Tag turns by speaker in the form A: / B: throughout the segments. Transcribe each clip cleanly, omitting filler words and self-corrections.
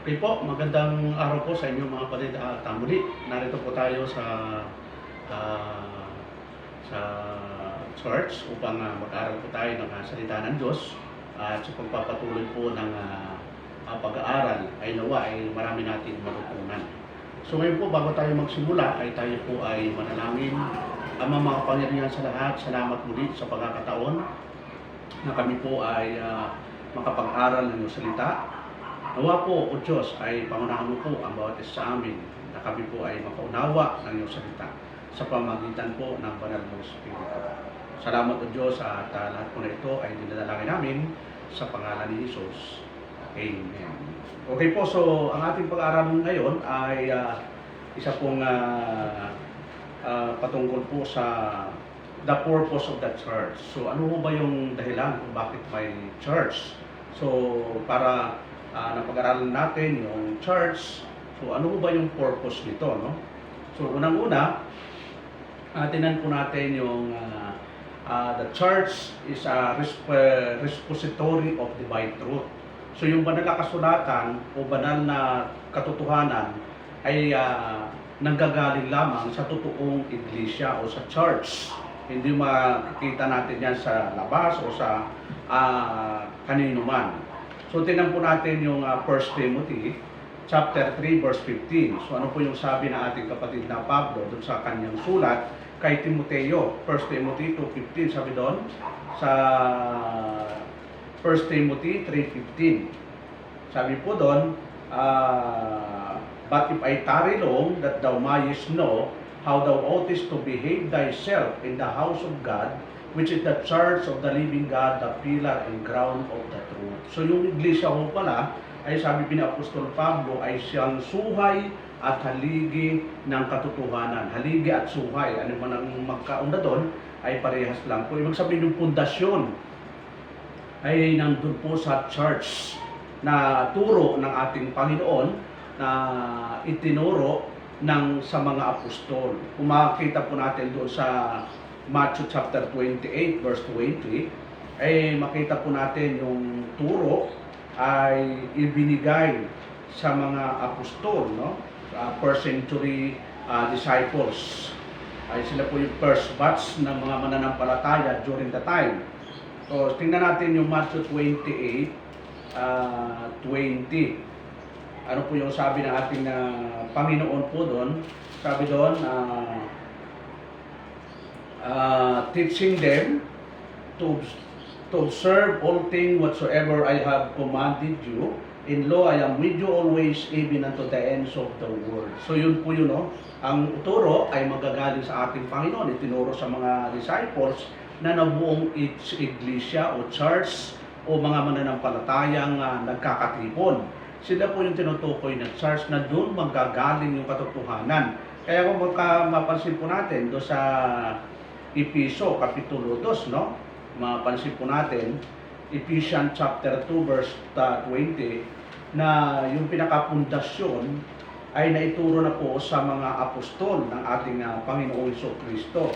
A: Okay po, magandang araw po sa inyo mga kapatid at muli. Narito po tayo ah, sa church upang mag-aral po tayo ng salita ng Diyos at sa pagpapatuloy po ng pag-aaral ay nawa ay marami natin matutunan. So ngayon po bago tayo magsimula ay tayo po ay manalangin. Ama makapangyarihan sa lahat, salamat muli sa pagkakataon na kami po ay makapag-aral ng iyong salita. Nawa po, O Diyos, ay pangunahan mo po ang bawat isa sa amin na kami po ay makaunawa ng iyong salita sa pamagitan po ng banal mong Espiritu. Salamat, O Diyos, at lahat po na ito ay dinadalangin namin sa pangalan ni Jesus. Amen. Okay po, so ang ating pag-aaral ngayon ay isa pong patungkol po sa the purpose of the church. So ano ba yung dahilan kung bakit may church? So para napag-aralan natin yung church. So ano ba yung purpose nito, no? So unang-una, tinan po natin yung the church is a repository of divine truth. So yung banal na kasulatan o banal na katotohanan ay nanggagaling lamang sa totoong iglesia o sa church. Hindi makikita natin yan sa labas o sa kanino man. So tingnan po natin yung 1 Timothy chapter 3 verse 15. So ano po yung sabi ng ating kapatid na Pablo doon sa kanyang sulat kay Timoteo? 1 Timothy 2:15 sabi doon sa 1 Timothy 3:15. Sabi po doon, but if I tarry long, that thou mayest know how thou oughtest to behave thyself in the house of God, which is the church of the living God, the pillar and ground of the truth. So yung iglesia ho pala, ay sabi ni Apostol Pablo, ay siyang suhay at haligi ng katotohanan. Haligi at suhay, ano man ang magkaunda doon, ay parehas lang po. Ibig sabihin yung pundasyon ay nandun po sa church na turo ng ating Panginoon na itinuro sa mga apostol. Kung makikita po natin doon sa Matthew chapter 28 verse 20, ay makita po natin yung turo ay ibinigay sa mga apostol, no? First century disciples. Ay sila po yung first batch ng mga mananampalataya during the time. So tingnan natin yung Matthew 28 20. Ano po yung sabi ng ating Panginoon po doon? Sabi doon, teaching them to observe all things whatsoever I have commanded you. In law, I am with you always, even unto the ends of the world. So yun po yun, no? Ang turo ay magagaling sa ating Panginoon. Itinuro sa mga disciples na nabuong iglesia o church o mga mananampalatayang nagkakatipon. Sila po yung tinutukoy na church na doon magagaling yung katotohanan. Kaya kung mapansin po natin doon sa Episo, Kapitulo 2, no? Mapansin po natin, Ephesians chapter 2, verse 20, na yung pinakapundasyon ay naituro na po sa mga apostol ng ating Panginoong Jesucristo.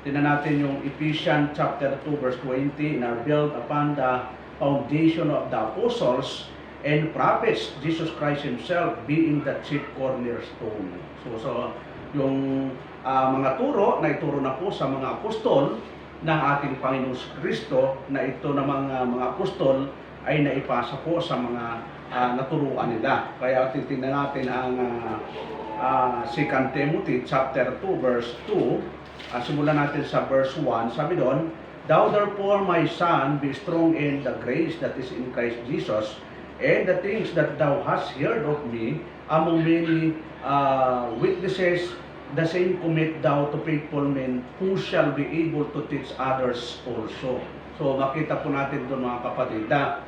A: Tingnan natin yung Ephesians chapter 2, verse 20, na built upon the foundation of the apostles and prophets, Jesus Christ Himself being the chief cornerstone. So yung mga turo na ituro na po sa mga apostol ng ating Panginoong Kristo, na ito namang mga apostol ay naipasa po sa mga naturuan nila. Kaya titingnan natin ang 2 Timothy chapter 2 verse 2. Simulan natin sa verse 1. Sabi doon, thou therefore, my son, be strong in the grace that is in Christ Jesus, and the things that thou hast heard of me among many witnesses, the same commit thou to faithful men who shall be able to teach others also. So makita po natin doon mga kapatid na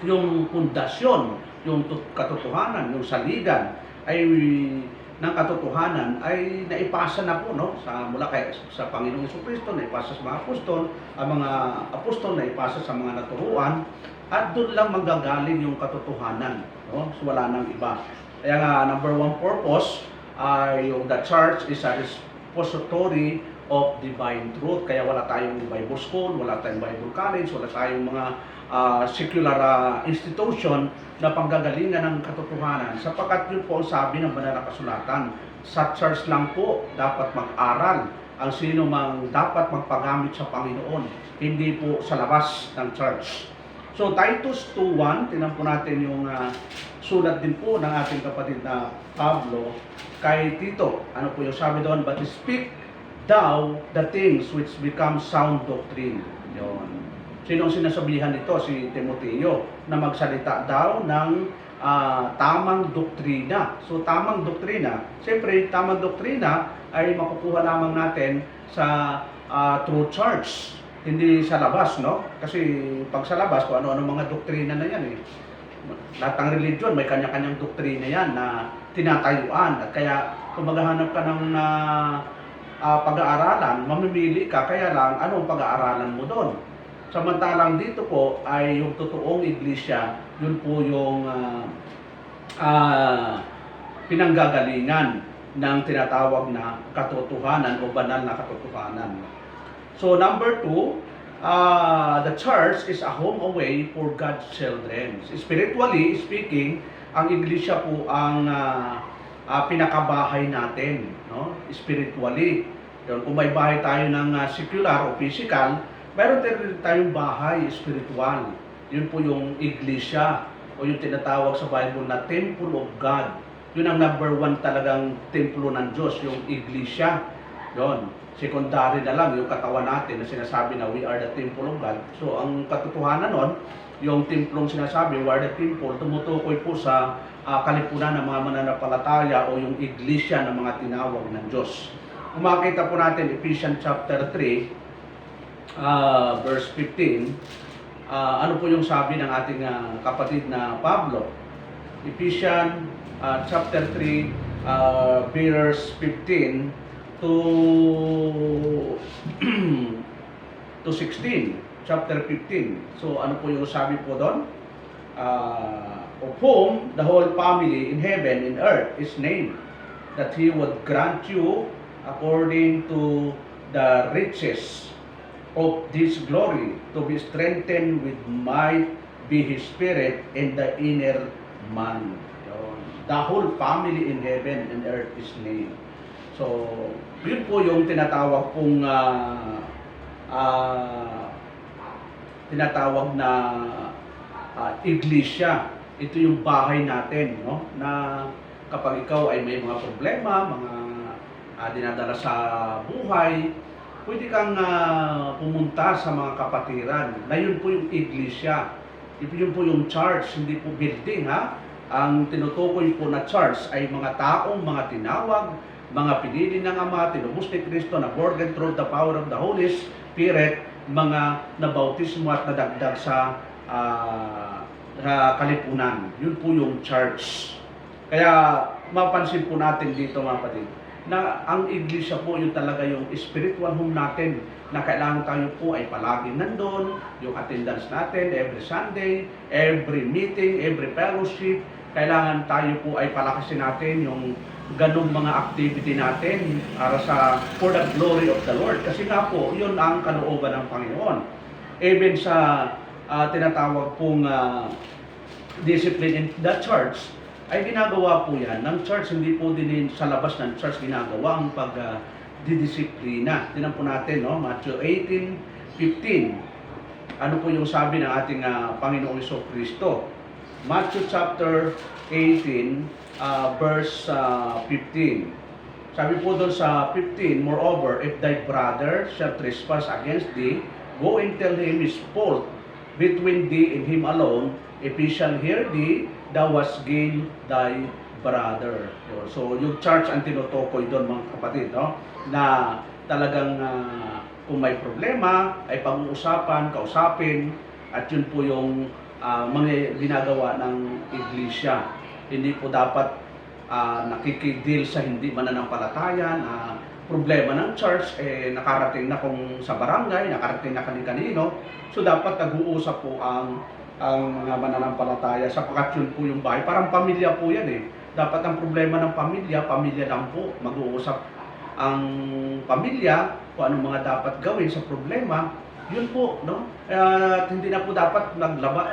A: yung pundasyon, yung katotohanan, yung saligan ay ng katotohanan ay naipasa na po, no? Mula sa Panginoong Jesucristo, naipasa sa mga apostol, ang mga apostol naipasa sa mga naturuan, at doon lang manggagaling yung katotohanan, no? So wala nang iba. Kaya nga number one purpose ay yung the church is a repository of divine truth. Kaya wala tayong Bible school, wala tayong Bible college, wala tayong mga secular institution na panggagalingan ng katotohanan, sapagkat yun po ang sabi ng banal na kasulatan. Sa church lang po dapat mag-aral ang sino mang dapat magpagamit sa Panginoon, hindi po sa labas ng church. So Titus 2:1, tingnan po natin yung sulat din po ng ating kapatid na Pablo kay Tito. Ano po yung sabi doon? But speak thou the things which become sound doctrine. Yun. Sino ang sinasabihan nito? Si Timoteo, na magsalita daw ng tamang doktrina. So tamang doktrina, siyempre tamang doktrina ay makukuha lamang natin sa true church, hindi sa labas, no? Kasi pag sa labas, kung ano-ano mga doktrina na yan lahat ng religion may kanya-kanyang doktrina yan na tinatayuan, at kaya kung maghahanap ka ng pag-aaralan, mamimili ka, kaya lang anong pag-aaralan mo doon. Samantalang dito po ay yung totoong iglesia, yun po yung pinanggagalingan ng tinatawag na katotohanan o banal na katotohanan. So number 2, the church is a home away for God's children. Spiritually speaking, ang iglesia po ang pinakabahay natin, no? Spiritually. Yun, kung may bahay tayo ng secular o physical, meron din tayong bahay spiritual. Yun po yung iglesia o yung tinatawag sa Bible na Temple of God. Yun ang number 1 talagang templo ng Diyos, yung iglesia. Yun. Secondary na lang yung katawan natin na sinasabi na we are the temple of God. So ang katotohanan nun, yung templong sinasabi, we are the temple, tumutukoy po sa kalipunan ng mga mananampalataya o yung iglesia ng mga tinawag ng Diyos. Kung makita po natin Ephesians chapter 3, verse 15, ano po yung sabi ng ating kapatid na Pablo? Ephesians chapter 3, verse 15 to 16, chapter 15. So ano po yung sabi po doon? Of whom the whole family in heaven and earth is named, that He would grant you according to the riches of this glory to be strengthened with might be His Spirit in the inner man. The whole family in heaven and earth is named. So, yun po yung tinatawag pong tinatawag na iglesia. Ito yung bahay natin, no? Na kapag ikaw ay may mga problema, mga dinadala sa buhay, pwede kang pumunta sa mga kapatiran. Na yun po yung iglesia. Yun po yung church, hindi po building, ha? Ang tinutukoy po na church ay mga taong mga tinawag, mga pinili ng Ama, tinubos ni Kristo, na born again through the power of the Holy Spirit, mga nabautismo at nadagdag sa kalipunan. Yun po yung church. Kaya mapansin po natin dito, mga kapatid, na ang iglesia po yun talaga yung spiritual home natin, na kailangan tayo po ay palaging nandun, yung attendance natin every Sunday, every meeting, every fellowship, kailangan tayo po ay palakasin natin yung ganung mga activity natin para for the glory of the Lord. Kasi nga po, yun ang kalooban ng Panginoon. Even sa tinatawag pong discipline in the church, ay ginagawa po yan ng church, hindi po din sa labas ng church ginagawa ang pagdidisiplina. Tingnan po natin, no? Matthew 18:15. Ano po yung sabi ng ating Panginoong Jesucristo? Matthew chapter 18, verse 15. Sabi po doon sa 15, moreover, if thy brother shall trespass against thee, go and tell him his fault between thee and him alone. If he shall hear thee, thou hast gained thy brother. So yung church ang tinutukoy doon, mga kapatid, no? Na talagang kung may problema ay pag-uusapan, kausapin, at yun po yung mga ginagawa ng iglesia. Hindi po dapat nakikidil sa hindi mananampalatayan. Problema ng church, nakarating na kung sa barangay, nakarating na kani-kanino. So dapat nag-uusap po ang mga mananampalataya, sapagkat yun po yung bahay. Parang pamilya po yan Dapat ang problema ng pamilya lang po. Mag-uusap ang pamilya kung anong mga dapat gawin sa problema, yun po, no? At hindi na po dapat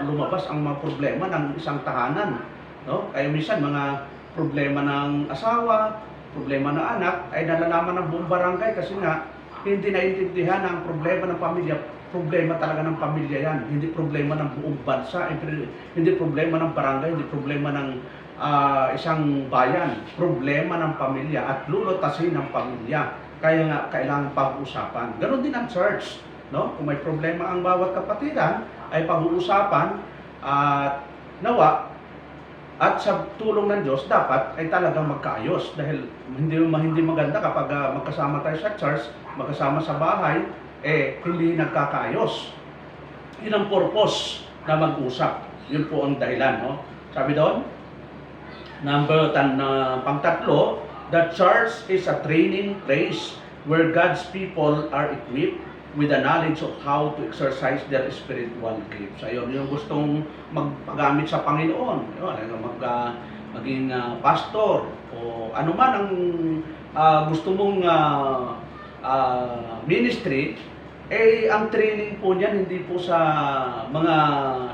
A: lumabas ang mga problema ng isang tahanan, no? Kaya minsan mga problema ng asawa, problema ng anak ay nalalaman ng buong barangay kasi nga hindi naintindihan ang problema ng pamilya. Problema talaga ng pamilya yan, hindi problema ng buong bansa, hindi problema ng barangay, hindi problema ng isang bayan, problema ng pamilya at lulutasin ng pamilya. Kaya nga kailangan pag-usapan. Ganon din ang church, no? Kung may problema ang bawat kapatiran ay pag-uusapan at nawa at sa tulong ng Diyos dapat ay talagang magkaayos dahil hindi maganda kapag magkasama tayo sa church, magkasama sa bahay, hindi nagkakaayos. Yun ang purpose na mag-usap. Yun po ang dahilan, no? Sabi doon, pangtatlo, the church is a training place where God's people are equipped with the knowledge of how to exercise their spiritual gifts. Ayun, yung gustong magpagamit sa Panginoon, yun, maging pastor, o anuman ang gusto mong ministry, ang training po niyan hindi po sa mga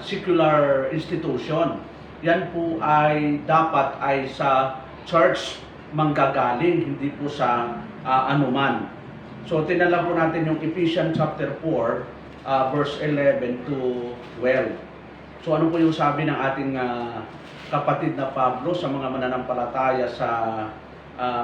A: secular institution. Yan po ay dapat ay sa church manggagaling, hindi po sa anuman. So tinala po natin yung Ephesians chapter 4, verse 11 to 12. So ano po yung sabi ng ating kapatid na Pablo sa mga mananampalataya sa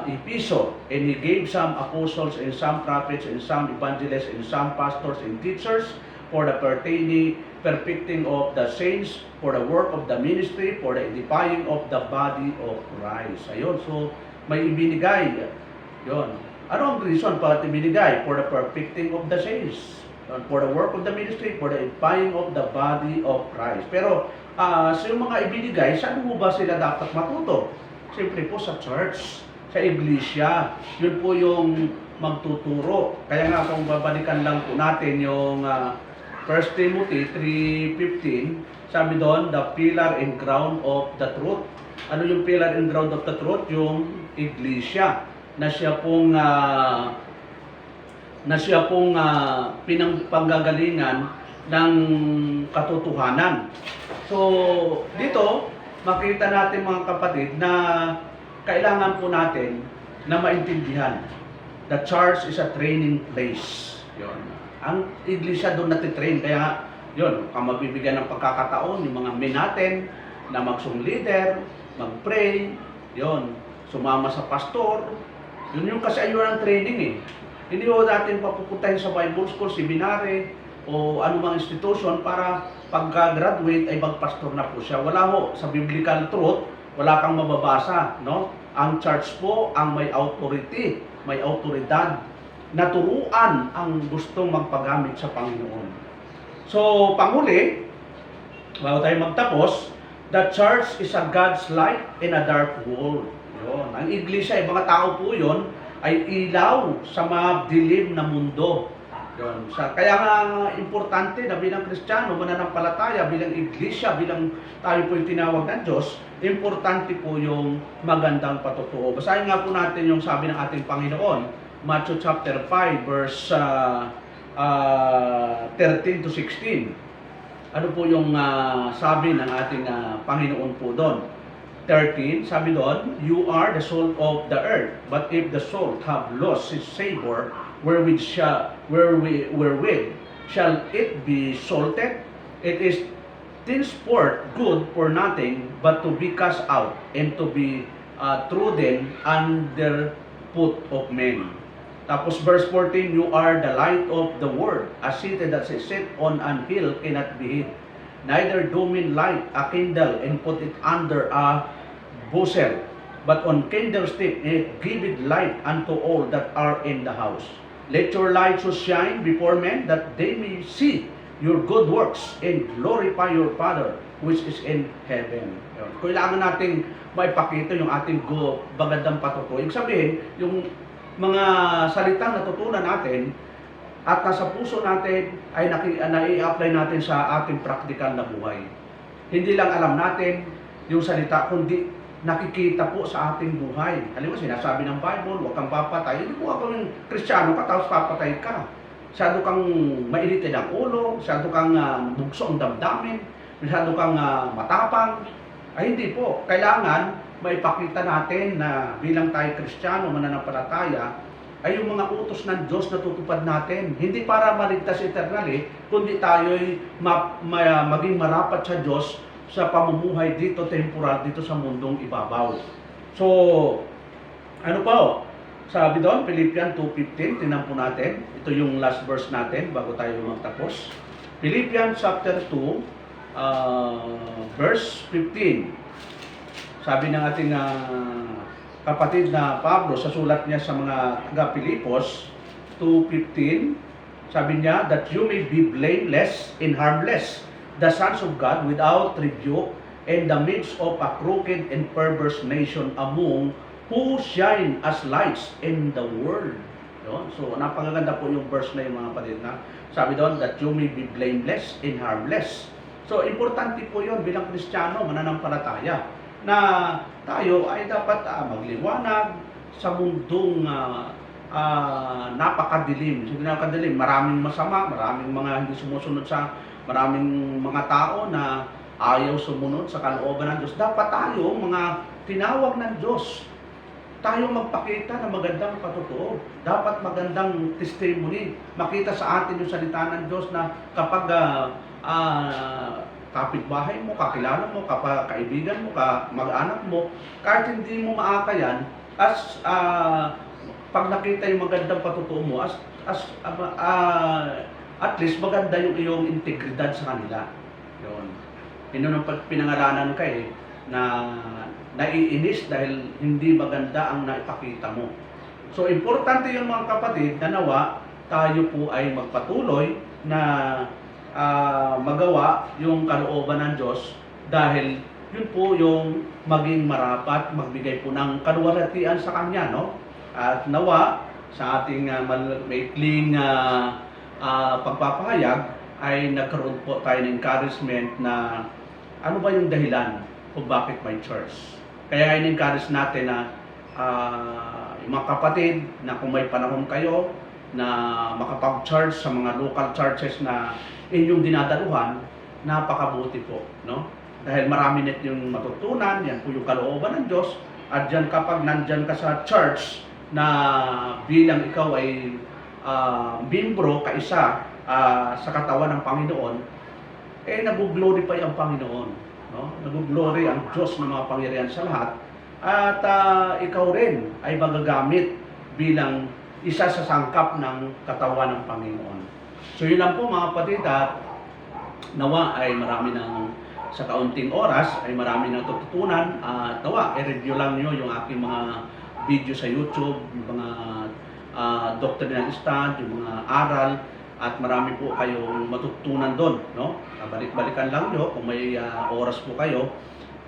A: Epheso? And he gave some apostles and some prophets and some evangelists and some pastors and teachers for the perfecting of the saints, for the work of the ministry, for the edifying of the body of Christ. Ayun, so may ibinigay. Yun. Ano ang reason para ibinigay? For the perfecting of the saints, for the work of the ministry, for the edifying of the body of Christ. Pero sa yung mga ibinigay, saan mo ba sila dapat matuto? Siyempre po sa church, sa iglesia. Yun po yung magtuturo. Kaya nga kung babalikan lang po natin yung 1 Timothy 3:15, sabi doon, the pillar and ground of the truth. Ano yung pillar and ground of the truth? Yung iglesia na siya pong pinangpanggagalingan ng katotohanan. So, dito makita natin mga kapatid na kailangan po natin na maintindihan. The church is a training place. Yun. Ang iglesia doon natitrain. Kaya yun, kung mabibigyan ng pagkakataon yung mga men natin na magsong leader, mag-pray, yun, sumama sa pastor, yun yung kasi ayun ang training eh. Hindi ho natin papupuntahin sa Bible school, seminary, o anumang institution para pagka-graduate ay magpastor na po siya. Wala ho, sa biblical truth, wala kang mababasa, no? Ang church po ang may authority, may autoridad na turuan ang gustong magpagamit sa Panginoon. So, panghuli, bago tayo magtapos, the church is a God's light in a dark world. Yun. Ang iglesia, mga tao po yun, ay ilaw sa madilim na mundo. Yun. Kaya nga importante na bilang Kristiyano, mananampalataya, bilang iglesia, bilang tayo po yung tinawag ng Diyos, importante po yung magandang patutuo. Basahin nga po natin yung sabi ng ating Panginoon, Matthew chapter 5 verse 13 to 16. Ano po yung sabi ng ating Panginoon po doon? 13, sabi doon, you are the salt of the earth, but if the salt have lost its savor, wherewith shall it be salted? It is thenceforth good for nothing but to be cast out and to be trodden under foot of men. Tapos verse 14, you are the light of the world. A city that is set on an hill cannot be hid. Neither do men light a candle and put it under a bushel, but on candlestick it giveth light unto all that are in the house. Let your light so shine before men that they may see your good works and glorify your Father which is in heaven. Kailangan nating maipakita yung ating magandang patutuo. Ibig sabihin, yung mga salitang natutunan natin at nasa puso natin ay nai-apply natin sa ating praktikal na buhay. Hindi lang alam natin yung salita, kundi nakikita po sa ating buhay. Halimbawa, sinasabi ng Bible, huwag kang papatay. Hindi po ako yung Kristiyano ka, tapos papatay ka. Masyado kang mainitin ang ulo, masyado kang bugso ang damdamin, masyado kang matapang. Ay hindi po. Kailangan maipakita natin na bilang tayo Kristiyano, mananampalataya, ay yung mga utos ng Diyos na tutupad natin. Hindi para maligtas eternally, kundi tayo'y maging marapat sa Diyos sa pamumuhay dito, temporal, dito sa mundong ibabaw. So, ano pa o? Sabi doon, Philippians 2:15, tingnan po natin. Ito yung last verse natin bago tayo magtapos. Philippians chapter 2, verse 15. Sabi ng ating kapatid na Pablo sa sulat niya sa mga taga-Pilipos 2:15, sabi niya, that you may be blameless and harmless, the sons of God without rebuke, in the midst of a crooked and perverse nation among who shine as lights in the world. Yun. So, napakaganda po yung verse na yung mga kapatid na sabi doon, that you may be blameless and harmless. So, importante po yun bilang Kristiyano, mananampalataya, na tayo ay dapat magliwanag sa mundong napakadilim. Hindi napakadilim, maraming masama, maraming mga hindi sumusunod sa maraming mga tao na ayaw sumunod sa kalooban ng Diyos. Dapat tayo, mga tinawag ng Diyos, tayo magpakita ng magandang patotoo. Dapat magandang testimony. Makita sa atin yung salita ng Diyos na kapag kapitbahay mo, kakilala mo, kaibigan mo, mag-anak mo, kahit hindi mo maakayan, pag nakita yung magandang patotoo mo, at least maganda yung iyong integridad sa kanila. Yun. Yun ang pinangalanan ka na naiinis dahil hindi maganda ang naipakita mo. So, importante yung mga kapatid na nawa tayo po ay magpatuloy na magawa yung kalooban ng Diyos dahil yun po yung maging marapat, magbigay po ng kaluwalhatian sa Kanya, no? At nawa sa ating maikling pagpapahayag ay nagkaroon po tayo ng encouragement na ano ba yung dahilan kung bakit may church. Kaya in-encourage natin na yung mga kapatid na kung may panahon kayo na makapag-church sa mga local churches na inyong dinadaluhan, napakabuti po, no? Dahil marami net yung matutunan, yan po yung kalooban ng Diyos, at dyan kapag nandyan ka sa church na bilang ikaw ay membro, kaisa sa katawan ng Panginoon, nag-glorify ang Panginoon, no? Nag-glory ang Diyos ng mga pangyarihan sa lahat, at ikaw rin ay magagamit bilang isa sa sangkap ng katawan ng Panginoon. So yun lang po mga kapatid, at nawa ay marami ng sa kaunting oras ay marami nang tututunan, at nawa i-review lang nyo yung aking mga video sa YouTube, yung mga doctrinal stand, yung mga aral, at marami po kayong matutunan doon, no? Balik-balikan lang nyo kung may oras po kayo,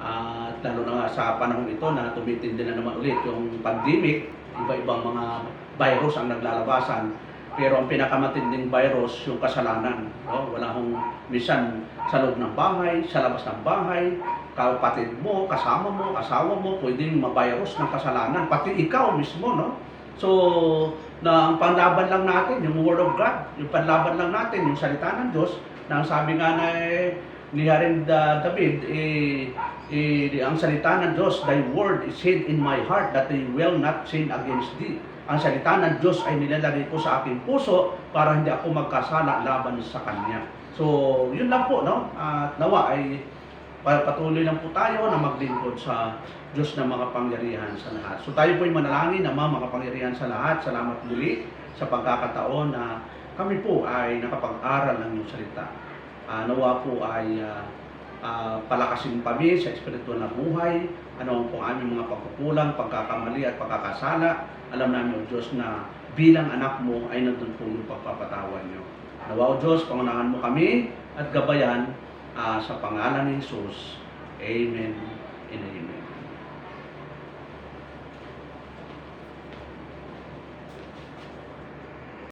A: at lalo na sa panahon ito na tumitindi na naman ulit yung pandemic, iba-ibang mga virus ang naglalabasan. Pero ang pinakamatinding virus, yung kasalanan. No? Wala hong minsan sa loob ng bahay, sa labas ng bahay, kapatid mo, kasama mo, asawa mo, pwedeng ma-virus ng kasalanan. Pati ikaw mismo, no? So, na ang panlaban lang natin, yung Word of God, yung panlaban lang natin, yung salita ng Diyos, na ang sabi nga na ni Haring David, ang salita ng Diyos, thy word is hid in my heart that I will not sin against thee. Ang salita ng Diyos ay nilalagay ko sa aking puso para hindi ako magkasala laban sa Kanya. So, yun lang po, no? At nawa ay patuloy lang po tayo na maglingkod sa Diyos na makapangyarihan sa lahat. So, tayo po ay manalangin na makapangyarihan sa lahat. Salamat muli sa pagkakataon na kami po ay nakapag-aral ng iyong salita. Nawa po ay palakasin kami sa espiritual na buhay, ano po aming mga pagkukulang, pagkakamali at pagkakasala. Alam namin, O Diyos, na bilang anak mo ay nandun po yung pagpapatawan nyo. Nawa, O Diyos, pangunahan mo kami at gabayan sa pangalan ni Jesus. Amen and amen.